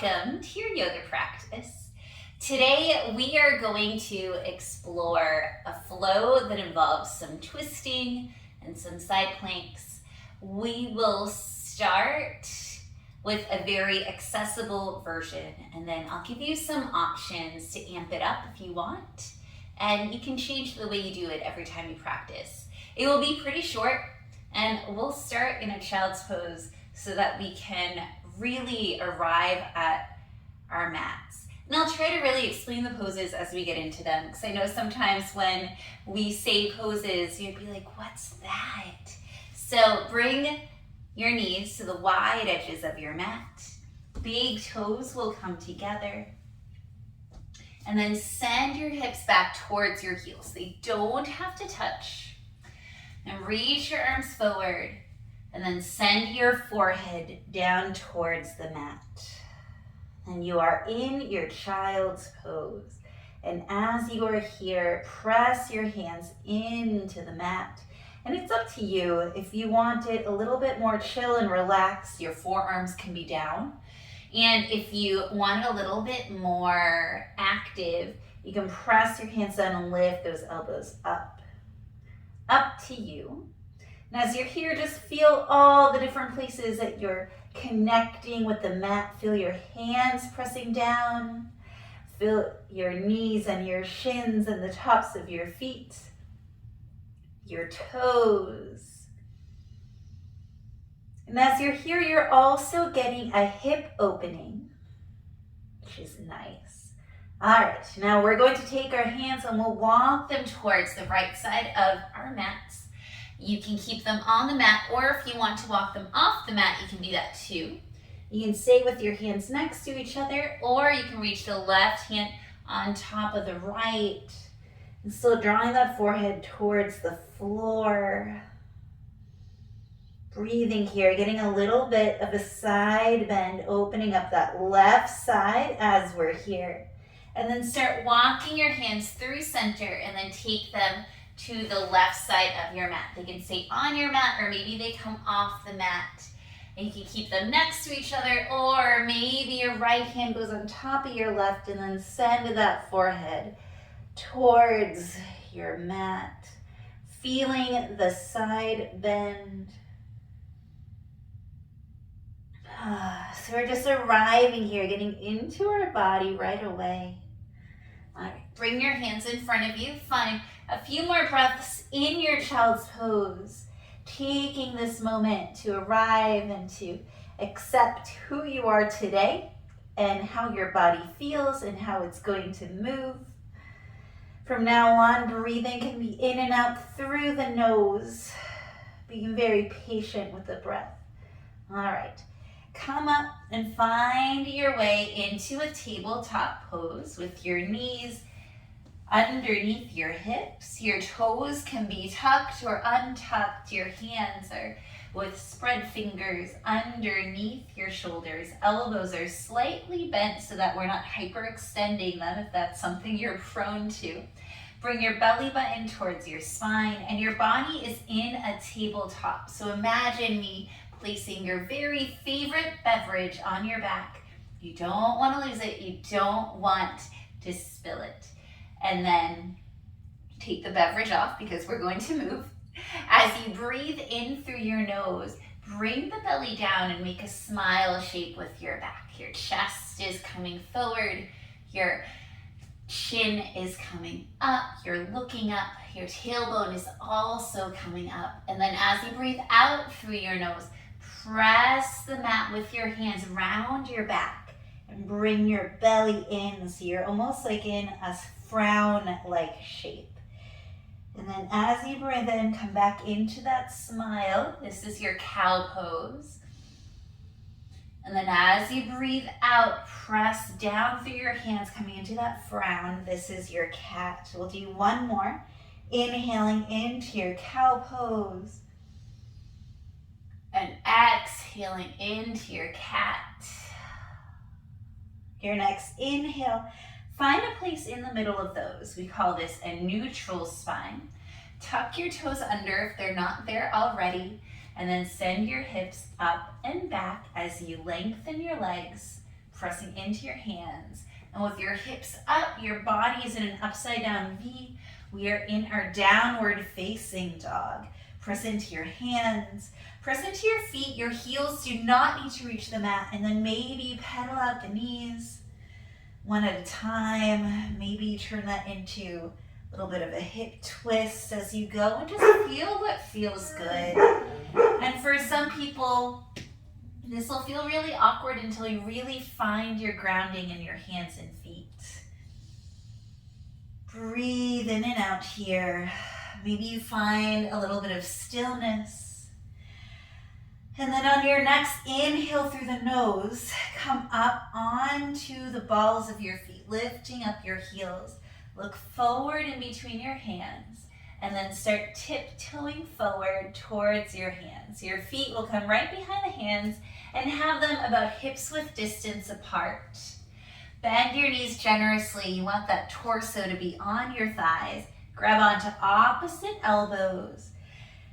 welcome to your yoga practice. Today we are going to explore a flow that involves some twisting and some side planks. We will start with a very accessible version, and then I'll give you some options to amp it up if you want, and you can change the way you do it every time you practice. It will be pretty short, and we'll start in a child's pose so that we can really arrive at our mats. And I'll try to really explain the poses as we get into them, because I know sometimes when we say poses, you'd be like, what's that? So bring your knees to the wide edges of your mat. Big toes will come together. And then send your hips back towards your heels. They don't have to touch. And reach your arms forward. And then send your forehead down towards the mat. And you are in your child's pose. And as you are here, press your hands into the mat. And it's up to you. If you want it a little bit more chill and relaxed, your forearms can be down. And if you want it a little bit more active, you can press your hands down and lift those elbows up. Up to you. And as you're here, just feel all the different places that you're connecting with the mat. Feel your hands pressing down. Feel your knees and your shins and the tops of your feet. Your toes. And as you're here, you're also getting a hip opening, which is nice. All right, now we're going to take our hands and we'll walk them towards the right side of our mats. You can keep them on the mat, or if you want to walk them off the mat, you can do that too. You can stay with your hands next to each other, or you can reach the left hand on top of the right. And still drawing that forehead towards the floor. Breathing here, getting a little bit of a side bend, opening up that left side as we're here. And then start walking your hands through center and then take them to the left side of your mat. They can stay on your mat, or maybe they come off the mat. And you can keep them next to each other, or maybe your right hand goes on top of your left and then send that forehead towards your mat. Feeling the side bend. So we're just arriving here, getting into our body right away. All right, bring your hands in front of you. Find a few more breaths in your child's pose, taking this moment to arrive and to accept who you are today and how your body feels and how it's going to move. From now on, breathing can be in and out through the nose, being very patient with the breath. All right, come up and find your way into a tabletop pose with your knees underneath your hips. Your toes can be tucked or untucked. Your hands are with spread fingers underneath your shoulders. Elbows are slightly bent so that we're not hyperextending them if that's something you're prone to. Bring your belly button towards your spine, and your body is in a tabletop. So imagine me placing your very favorite beverage on your back. You don't want to lose it. You don't want to spill it. And then take the beverage off because we're going to move. As you breathe in through your nose, bring the belly down and make a smile shape with your back. Your chest is coming forward. Your chin is coming up. You're looking up. Your tailbone is also coming up. And then as you breathe out through your nose, press the mat with your hands around your back and bring your belly in so you're almost like in a frown-like shape. And then as you breathe in, come back into that smile. This is your cow pose. And then as you breathe out, press down through your hands, coming into that frown. This is your cat. We'll do one more. Inhaling into your cow pose. And exhaling into your cat. Your next inhale. Find a place in the middle of those. We call this a neutral spine. Tuck your toes under if they're not there already, and then send your hips up and back as you lengthen your legs, pressing into your hands. And with your hips up, your body is in an upside down V. We are in our downward facing dog. Press into your hands, press into your feet. Your heels do not need to reach the mat. And then maybe pedal out the knees one at a time. Maybe turn that into a little bit of a hip twist as you go, and just feel what feels good. And for some people, this will feel really awkward until you really find your grounding in your hands and feet. Breathe in and out here. Maybe you find a little bit of stillness. And then on your next inhale through the nose, come up onto the balls of your feet, lifting up your heels. Look forward in between your hands, and then start tiptoeing forward towards your hands. Your feet will come right behind the hands and have them about hips width distance apart. Bend your knees generously. You want that torso to be on your thighs. Grab onto opposite elbows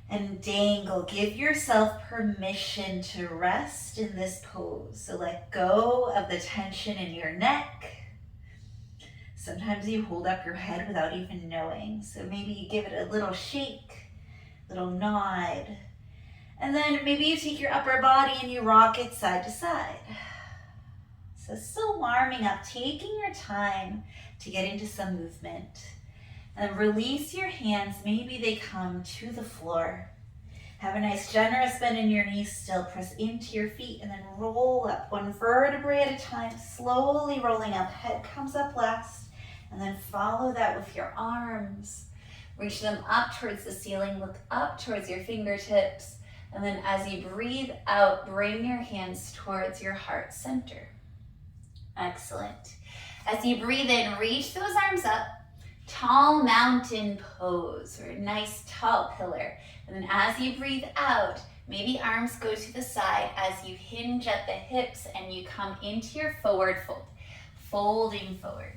and dangle. Give yourself permission to rest in this pose. So let go of the tension in your neck. Sometimes you hold up your head without even knowing. So maybe you give it a little shake, little nod. And then maybe you take your upper body and you rock it side to side. So still warming up, taking your time to get into some movement. And then release your hands. Maybe they come to the floor. Have a nice generous bend in your knees still. Press into your feet and then roll up one vertebrae at a time, slowly rolling up. Head comes up last. And then follow that with your arms. Reach them up towards the ceiling. Look up towards your fingertips. And then as you breathe out, bring your hands towards your heart center. Excellent. As you breathe in, reach those arms up. Tall mountain pose, or a nice tall pillar. And then as you breathe out, maybe arms go to the side as you hinge at the hips and you come into your forward fold, folding forward.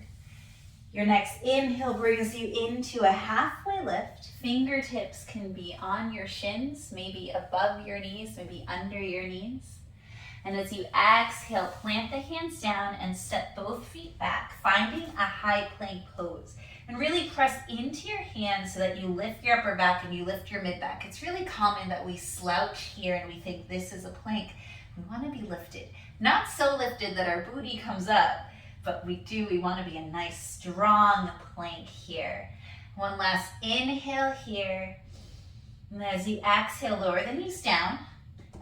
Your next inhale brings you into a halfway lift. Fingertips can be on your shins, maybe above your knees, maybe under your knees. And as you exhale, plant the hands down and step both feet back, finding a high plank pose. And really press into your hands so that you lift your upper back and you lift your mid back. It's really common that we slouch here and we think this is a plank. We want to be lifted. Not so lifted that our booty comes up, but we want to be a nice strong plank here. One last inhale here. And as you exhale, lower the knees down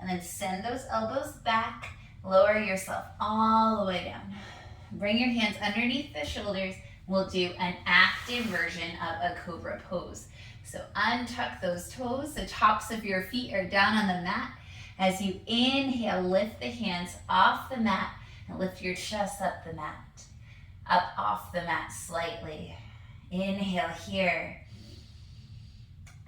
and then send those elbows back. Lower yourself all the way down. Bring your hands underneath the shoulders. We'll do an active version of a cobra pose. So untuck those toes. The tops of your feet are down on the mat. As you inhale, lift the hands off the mat and lift your chest up the mat. Up off the mat slightly. Inhale here.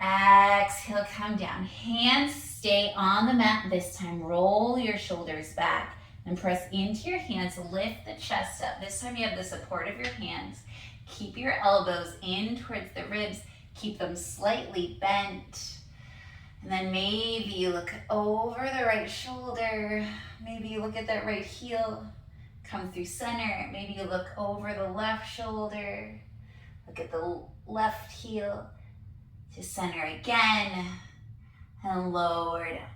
Exhale, come down. Hands stay on the mat this time. Roll your shoulders back and press into your hands. Lift the chest up. This time you have the support of your hands. Keep your elbows in towards the ribs. Keep them slightly bent. And then maybe you look over the right shoulder. Maybe you look at that right heel. Come through center. Maybe you look over the left shoulder. Look at the left heel. To center again. And lower down.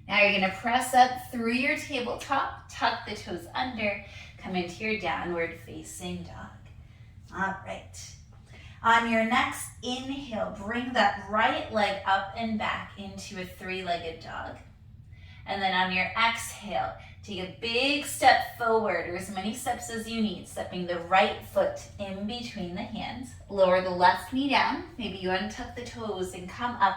Now you're going to press up through your tabletop. Tuck the toes under. Come into your downward facing dog. All right. On your next inhale, bring that right leg up and back into a three-legged dog. And then on your exhale, take a big step forward, or as many steps as you need, stepping the right foot in between the hands. Lower the left knee down. Maybe you untuck the toes and come up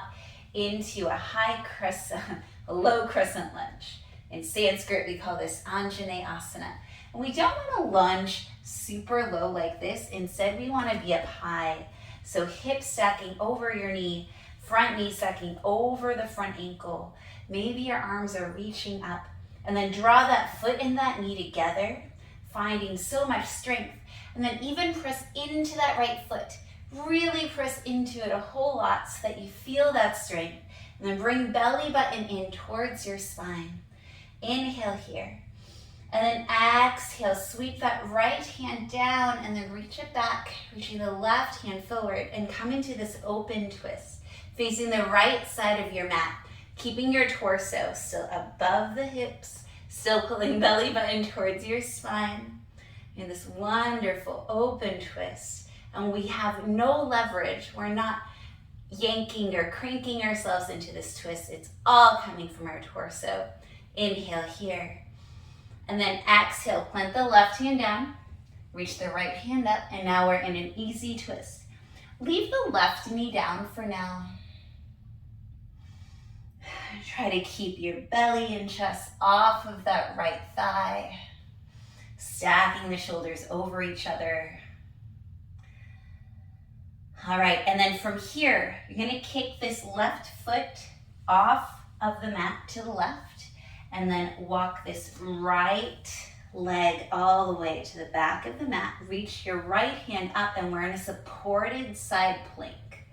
into a high crescent, a low crescent lunge. In Sanskrit, we call this Anjaneyasana. And we don't want to lunge super low like this. Instead, we want to be up high. So hips stacking over your knee, front knee stacking over the front ankle. Maybe your arms are reaching up. And then draw that foot and that knee together, finding so much strength. And then even press into that right foot. Really press into it a whole lot so that you feel that strength. And then bring belly button in towards your spine. Inhale here. And then exhale, sweep that right hand down and then reach it back, reaching the left hand forward and come into this open twist, facing the right side of your mat, keeping your torso still above the hips, still pulling belly button towards your spine. In this wonderful open twist. And we have no leverage. We're not yanking or cranking ourselves into this twist. It's all coming from our torso. Inhale here. And then exhale, plant the left hand down, reach the right hand up, and now we're in an easy twist. Leave the left knee down for now. Try to keep your belly and chest off of that right thigh. Stacking the shoulders over each other. All right, and then from here, you're gonna kick this left foot off of the mat to the left, and then walk this right leg all the way to the back of the mat. Reach your right hand up, and we're in a supported side plank,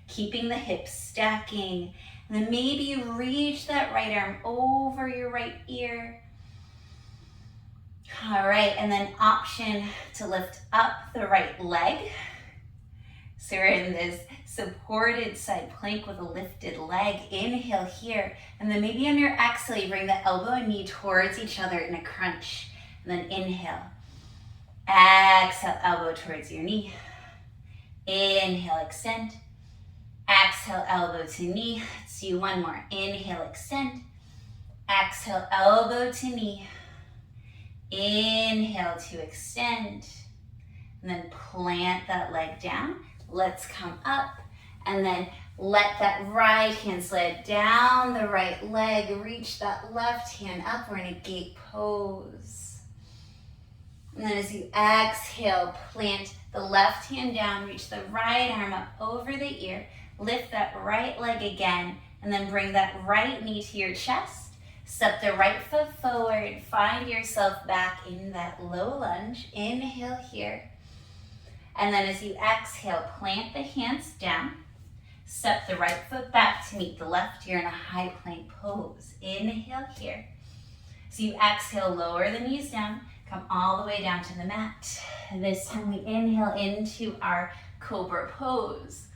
keeping the hips stacking, and then maybe you reach that right arm over your right ear. All right, and then option to lift up the right leg. So we're in this supported side plank with a lifted leg. Inhale here, and then maybe on your exhale, you bring the elbow and knee towards each other in a crunch. And then inhale. Exhale, elbow towards your knee. Inhale, extend. Exhale, elbow to knee. Let's do one more. Inhale, extend. Exhale, elbow to knee. Inhale to extend, and then plant that leg down. Let's come up, and then let that right hand slide down the right leg. Reach that left hand up. We're in a gate pose. And then as you exhale, plant the left hand down, reach the right arm up over the ear, lift that right leg again, and then bring that right knee to your chest. Step the right foot forward, find yourself back in that low lunge. Inhale here. And then as you exhale, plant the hands down. Step the right foot back to meet the left. You're in a high plank pose. Inhale here. So you exhale, lower the knees down, come all the way down to the mat. And this time we inhale into our cobra pose.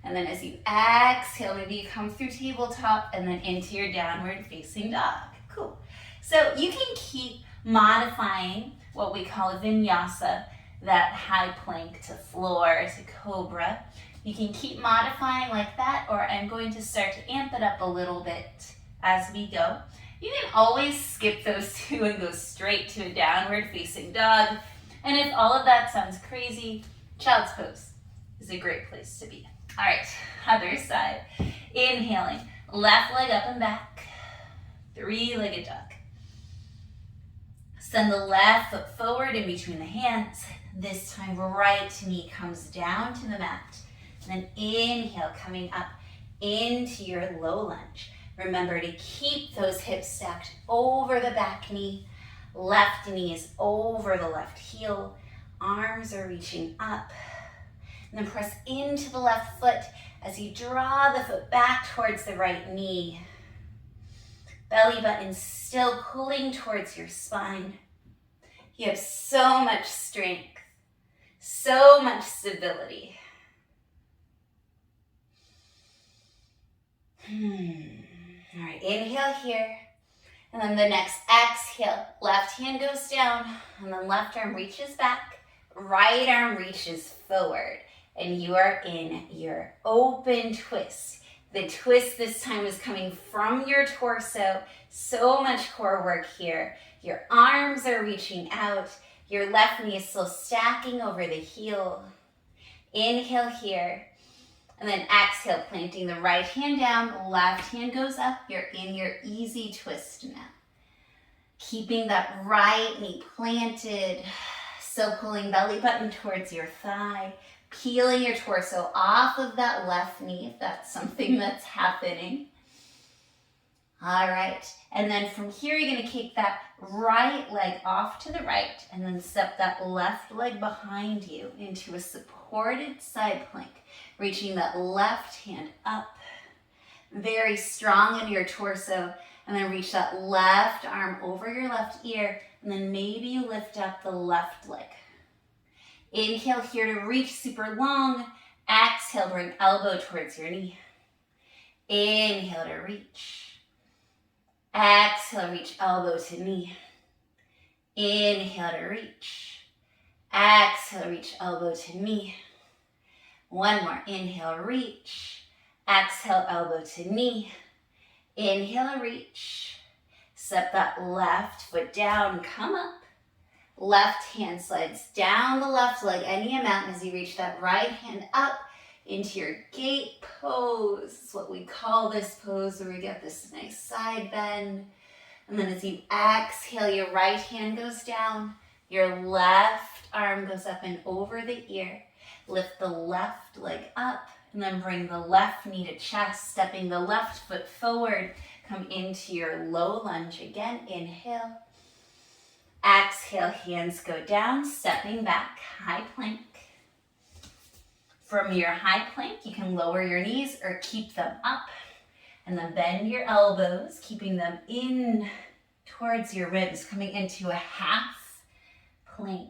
And then as you exhale, maybe you come through tabletop and then into your downward facing dog. Cool. So you can keep modifying what we call a vinyasa, that high plank to floor to cobra. You can keep modifying like that, or I'm going to start to amp it up a little bit as we go. You can always skip those two and go straight to a downward facing dog. And if all of that sounds crazy, child's pose is a great place to be. All right, other side. Inhaling, left leg up and back, three-legged dog. Send the left foot forward in between the hands. This time, right knee comes down to the mat. And then inhale, coming up into your low lunge. Remember to keep those hips stacked over the back knee. Left knee is over the left heel. Arms are reaching up. And then press into the left foot as you draw the foot back towards the right knee. Belly button still pulling towards your spine. You have so much strength, so much stability. All right, inhale here. And then the next exhale, left hand goes down, and then left arm reaches back, right arm reaches forward. And you are in your open twist. The twist this time is coming from your torso. So much core work here. Your arms are reaching out. Your left knee is still stacking over the heel. Inhale here. And then exhale, planting the right hand down. Left hand goes up. You're in your easy twist now. Keeping that right knee planted. Still pulling belly button towards your thigh. Peeling your torso off of that left knee if that's something that's happening. All right, and then from here you're gonna kick that right leg off to the right and then step that left leg behind you into a supported side plank, reaching that left hand up. Very strong in your torso And then reach that left arm over your left ear, and then maybe you lift up the left leg. Inhale here to reach super long. Exhale, bring elbow towards your knee. Inhale to reach. Exhale, reach elbow to knee. Inhale to reach. Exhale, reach elbow to knee. One more. Inhale, reach. Exhale, elbow to knee. Inhale, reach. Step that left foot down, come up. Left hand slides down the left leg any amount as you reach that right hand up into your gate pose. It's what we call this pose, where we get this nice side bend. And then as you exhale, your right hand goes down, your left arm goes up and over the ear. Lift the left leg up, and then bring the left knee to chest, stepping the left foot forward. Come into your low lunge again. Inhale. Exhale, hands go down, stepping back, high plank. From your high plank, you can lower your knees or keep them up. And then bend your elbows, keeping them in towards your ribs, coming into a half plank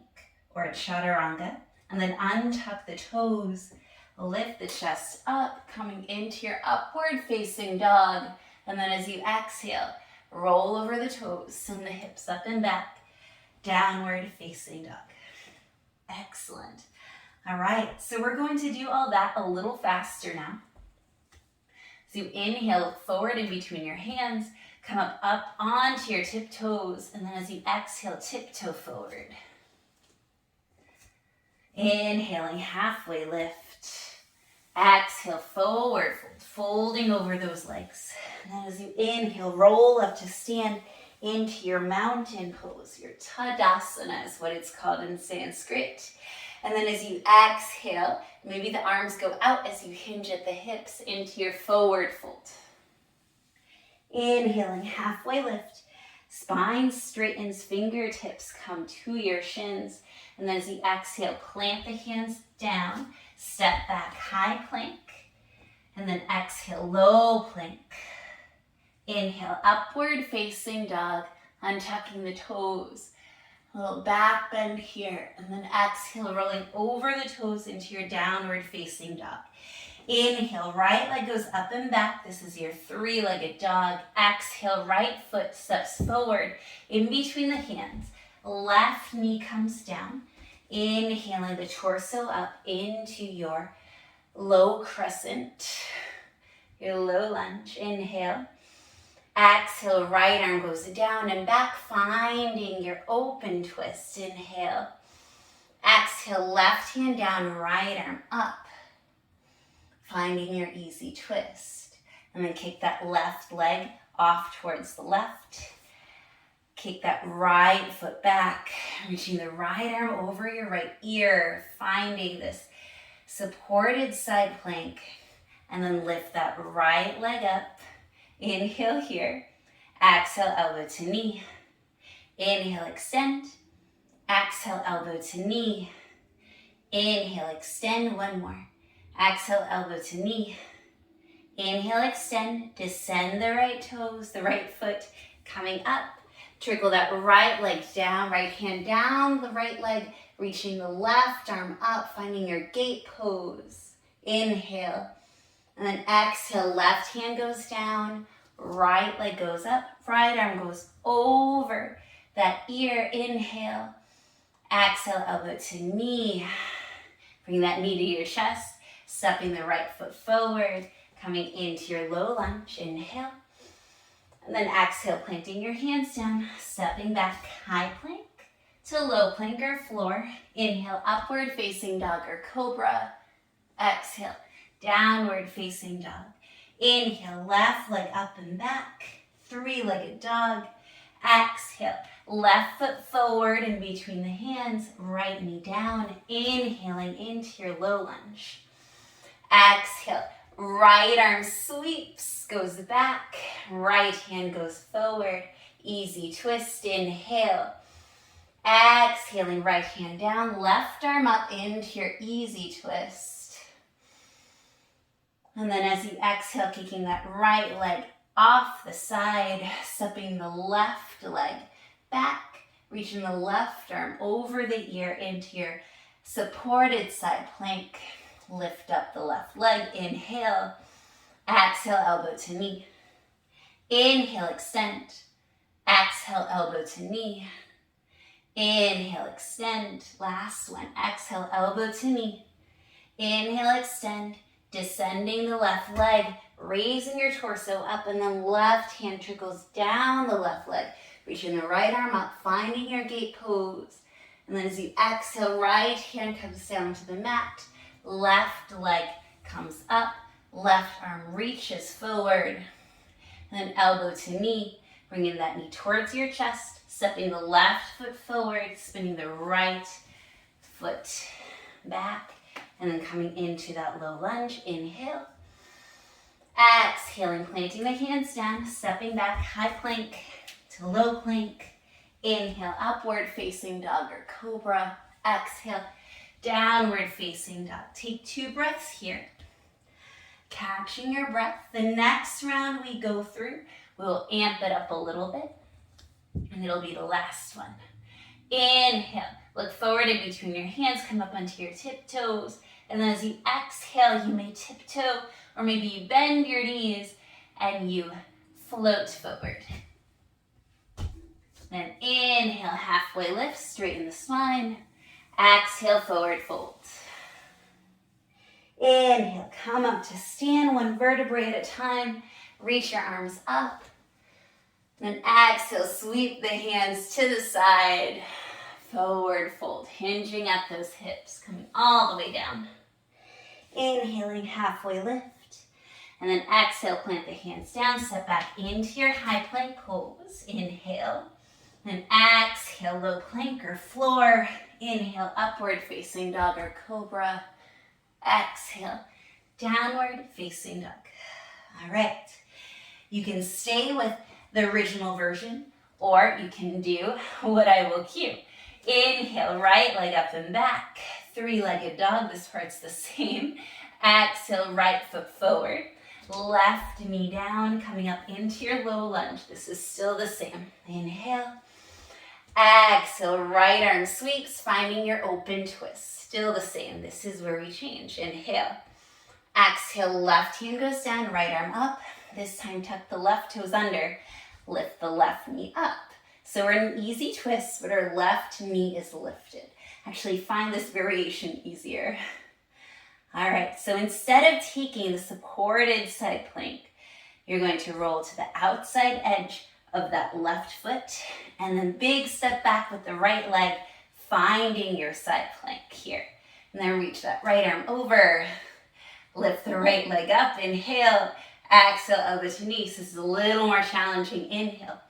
or a chaturanga. And then untuck the toes, lift the chest up, coming into your upward facing dog. And then as you exhale, roll over the toes, send the hips up and back, downward facing dog. Excellent. All right, so we're going to do all that a little faster now. So you inhale, look forward in between your hands, come up onto your tiptoes, and then as you exhale, tiptoe forward. Inhaling, halfway lift. Exhale, forward fold, folding over those legs. And then as you inhale, roll up to stand into your mountain pose. Your Tadasana is what it's called in Sanskrit. And then as you exhale, maybe the arms go out as you hinge at the hips into your forward fold. Inhaling, halfway lift. Spine straightens, fingertips come to your shins. And then as you exhale, plant the hands down, step back, high plank. And then exhale, low plank. Inhale, upward facing dog, untucking the toes. A little back bend here. And then exhale, rolling over the toes into your downward facing dog. Inhale, right leg goes up and back. This is your three-legged dog. Exhale, right foot steps forward in between the hands. Left knee comes down. Inhaling the torso up into your low crescent, your low lunge. Inhale. Exhale, right arm goes down and back, finding your open twist. Inhale. Exhale, left hand down, right arm up, finding your easy twist. And then kick that left leg off towards the left. Kick that right foot back, reaching the right arm over your right ear, finding this supported side plank. And then lift that right leg up. Inhale here. Exhale, elbow to knee. Inhale, extend. Exhale, elbow to knee. Inhale, extend. One more. Exhale, elbow to knee. Inhale, extend. Descend the right toes, the right foot coming up. Trickle that right leg down, right hand down the right leg, reaching the left arm up, finding your gate pose. Inhale. And then exhale, left hand goes down, right leg goes up, right arm goes over that ear. Inhale. Exhale, elbow to knee. Bring that knee to your chest, stepping the right foot forward, coming into your low lunge. Inhale. And then exhale, planting your hands down, stepping back, high plank to low plank or floor. Inhale, upward facing dog or cobra. Exhale, downward facing dog. Inhale, left leg up and back, three-legged dog. Exhale, left foot forward in between the hands, right knee down. Inhaling into your low lunge. Exhale, right arm sweeps, goes back, right hand goes forward, easy twist. Inhale. Exhaling, right hand down, left arm up into your easy twist. And then as you exhale, kicking that right leg off the side, stepping the left leg back, reaching the left arm over the ear into your supported side plank. Lift up the left leg, inhale, exhale, elbow to knee. Inhale, extend, exhale, elbow to knee. Inhale, extend, last one, exhale, elbow to knee. Inhale, extend, descending the left leg, raising your torso up, and then left hand trickles down the left leg, reaching the right arm up, finding your gate pose. And then as you exhale, right hand comes down to the mat, left leg comes up, left arm reaches forward, and then elbow to knee, bringing that knee towards your chest, stepping the left foot forward, spinning the right foot back, and then coming into that low lunge. Inhale, exhaling, planting the hands down, stepping back, high plank to low plank. Inhale, upward facing dog or cobra. Exhale, downward facing dog. Take 2 breaths here. Catching your breath. The next round we go through, we'll amp it up a little bit, and it'll be the last one. Inhale, look forward in between your hands, come up onto your tiptoes, and then as you exhale, you may tiptoe, or maybe you bend your knees and you float forward. Then inhale, halfway lift, straighten the spine. Exhale, forward fold. Inhale, come up to stand, 1 vertebrae at a time. Reach your arms up. Then exhale, sweep the hands to the side. Forward fold, hinging at those hips, coming all the way down. Inhaling, halfway lift. And then exhale, plant the hands down, step back into your high plank pose. Inhale. Then exhale, low plank or floor. Inhale, upward facing dog or cobra. Exhale, downward facing dog. All right. You can stay with the original version, or you can do what I will cue. Inhale, right leg up and back. 3-legged dog, this part's the same. Exhale, right foot forward. Left knee down, coming up into your low lunge. This is still the same. Inhale. Exhale, right arm sweeps, finding your open twist. Still the same. This is where we change. Inhale. Exhale, left hand goes down, right arm up. This time tuck the left toes under. Lift the left knee up. So we're in an easy twist, but our left knee is lifted. Actually, find this variation easier. All right, so instead of taking the supported side plank, you're going to roll to the outside edge of that left foot, and then big step back with the right leg, finding your side plank here. And then reach that right arm over, lift the right leg up, inhale, exhale, elbow to knee. So this is a little more challenging. Inhale,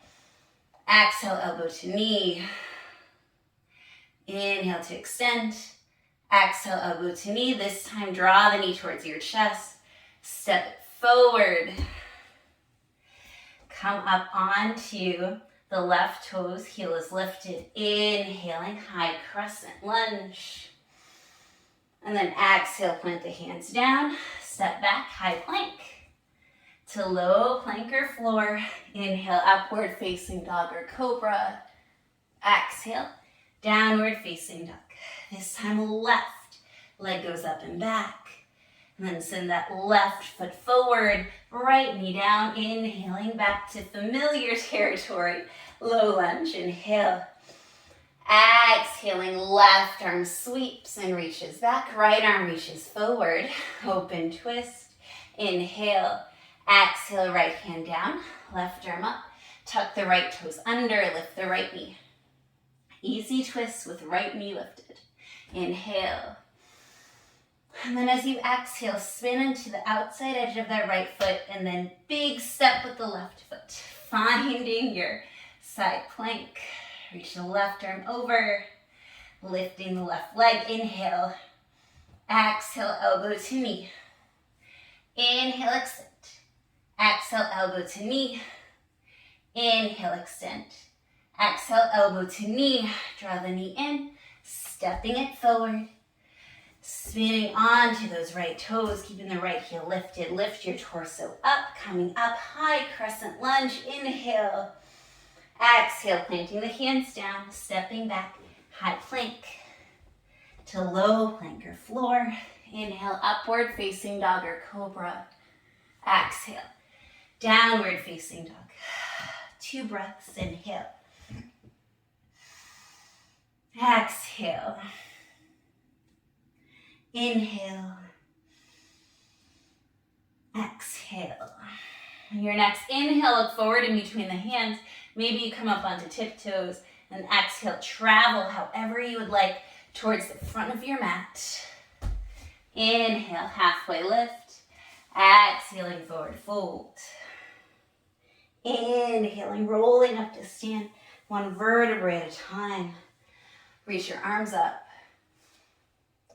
exhale, elbow to knee. Inhale to extend. Exhale, elbow to knee. This time, draw the knee towards your chest. Step it forward. Come up onto the left toes. Heel is lifted. Inhaling, high crescent lunge. And then exhale, plant the hands down. Step back, high plank to low plank or floor. Inhale, upward facing dog or cobra. Exhale, downward facing dog. This time left leg goes up and back. And then send that left foot forward, right knee down, inhaling back to familiar territory. Low lunge, inhale. Exhaling, left arm sweeps and reaches back, right arm reaches forward. Open twist, inhale. Exhale, right hand down, left arm up. Tuck the right toes under, lift the right knee. Easy twist with right knee lifted. Inhale. And then as you exhale, spin into the outside edge of that right foot, and then big step with the left foot. Finding your side plank. Reach the left arm over, lifting the left leg. Inhale. Exhale, elbow to knee. Inhale, extend. Exhale, elbow to knee. Inhale, extend. Exhale, elbow to knee. Draw the knee in, stepping it forward. Spinning onto those right toes, keeping the right heel lifted. Lift your torso up, coming up high, crescent lunge. Inhale. Exhale, planting the hands down, stepping back, high plank to low plank or floor. Inhale, upward facing dog or cobra. Exhale, downward facing dog. 2 breaths, inhale. Exhale. Inhale. Exhale. Your next inhale, look forward in between the hands. Maybe you come up onto tiptoes, and exhale, travel however you would like towards the front of your mat. Inhale, halfway lift. Exhaling, forward fold. Inhaling, rolling up to stand, 1 vertebrae at a time. Reach your arms up.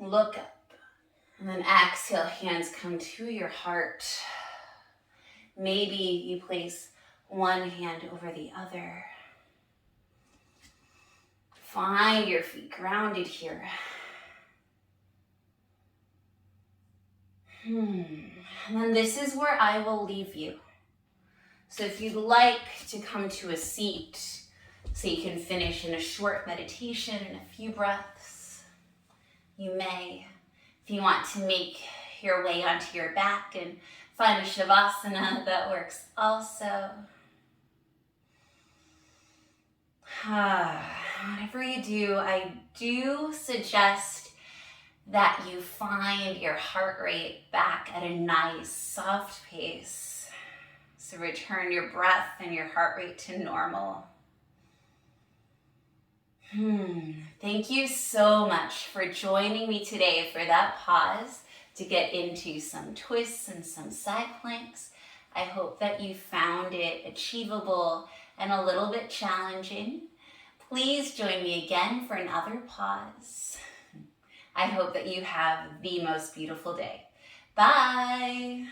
Look up. And then exhale, hands come to your heart. Maybe you place one hand over the other. Find your feet grounded here. And then this is where I will leave you. So if you'd like to come to a seat so you can finish in a short meditation and a few breaths, you may. If you want to make your way onto your back and find a shavasana, that works also. Whatever you do, I do suggest that you find your heart rate back at a nice, soft pace. So return your breath and your heart rate to normal. Thank you so much for joining me today for that pause to get into some twists and some side planks. I hope that you found it achievable and a little bit challenging. Please join me again for another pause. I hope that you have the most beautiful day. Bye.